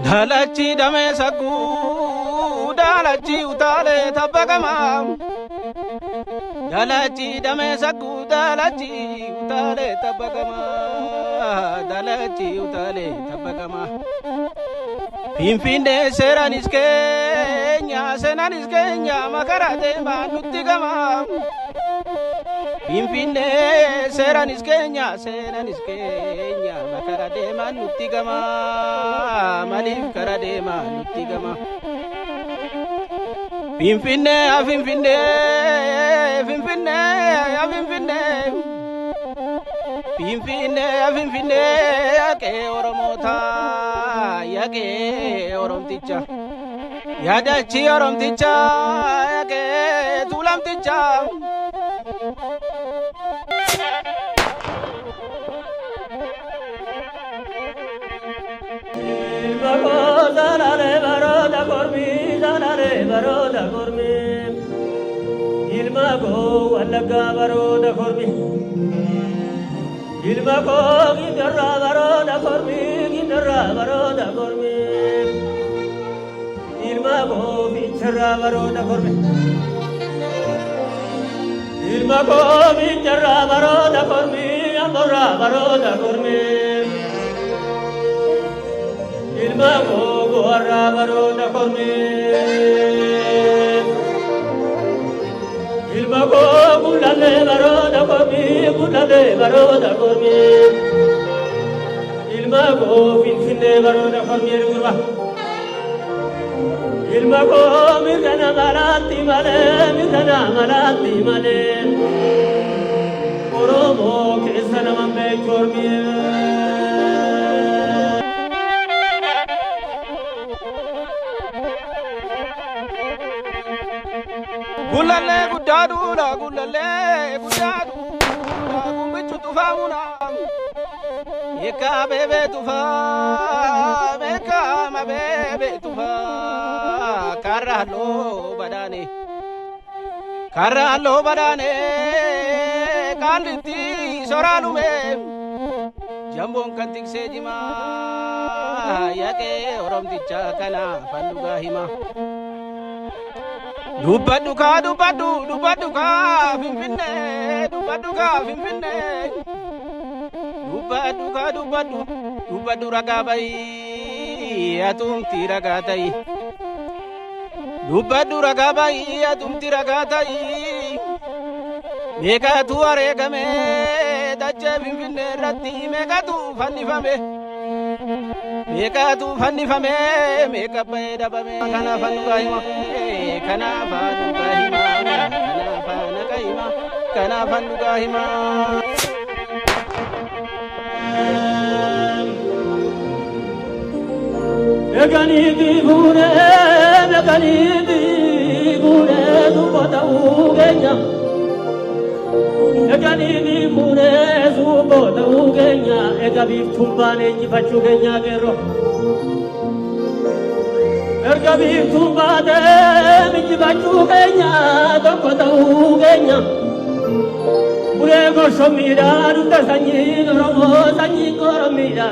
Dalachi dame sagu, dalachi utale tabagama. Dalachi dame sagu, dalachi utale tabagama. Dalachi utale tabagama. Finfinde seranis kenya makarate manutigama. Finfinde seranis kenya makarate manutigama. Malif karade manutigama. Finfinde afinfinde yake oromota yake oromticha yadachi oromticha yake tulamticha baroda kormi ilmago alaga baroda kormi ilmago gidarra baroda kormi ilmago bichara baroda kormi ilmago bichara baroda kormi amora baroda kormi ilmago goarra baroda kormi ilmago gulale baroda kormi ilmago finfinde baroda kormi ergurwa ilmago mirgana malati male oromo kesana mambe kormi Gulale gudadu la gulale gudadu gumbichu tufamuna eka bebe tufa meka ma bebe tufa karalo badane kaliti soralume jambon kantik sejima yake oromticha kana fanduga hima Dubadu ka finfinne dubadu ragabai atumti ragatai meka tu aregame dache finfinne ratti meka tu fannifame meka bedabame kana fannuga hima kana fannuga hima Megani di bune tu botau genya Megani di bune tu botau genya ega bif tumbane jifachu genya gero Erga bif tumbane jifachu genya botau genya Ure goshomira ruta sanyi romo sanyi koromira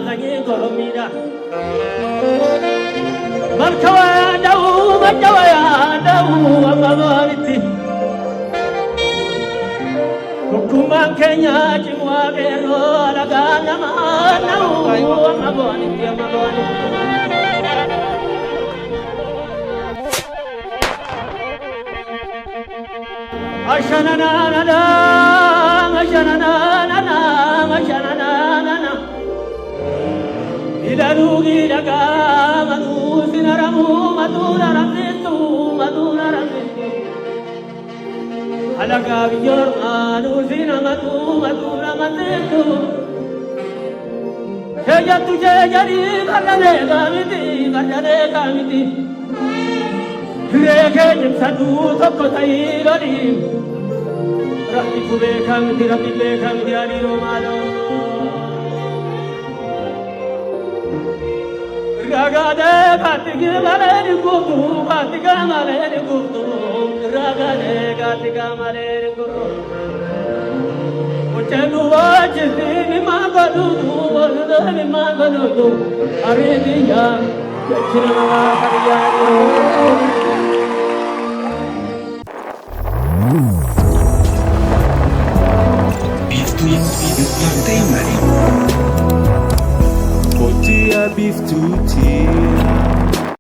Markawaya dau amabariti Hukuman Kenya chimwa gero lagana manau amabariti Ashanana Ilarugi daga madu sinaramu madura ramnitu Alaga biyor madu sinamadu madura ramnitu Jaya tujhe jari bardane kamiti Reke jimsadu thokko thai gari Rabbi kube kamiti ani romalo Ragade gatiga malere gutu Ragade gatiga malere gutu Uchelu wajhi mi magadu Arediya Cinema Kaliani. Otia beef tutti.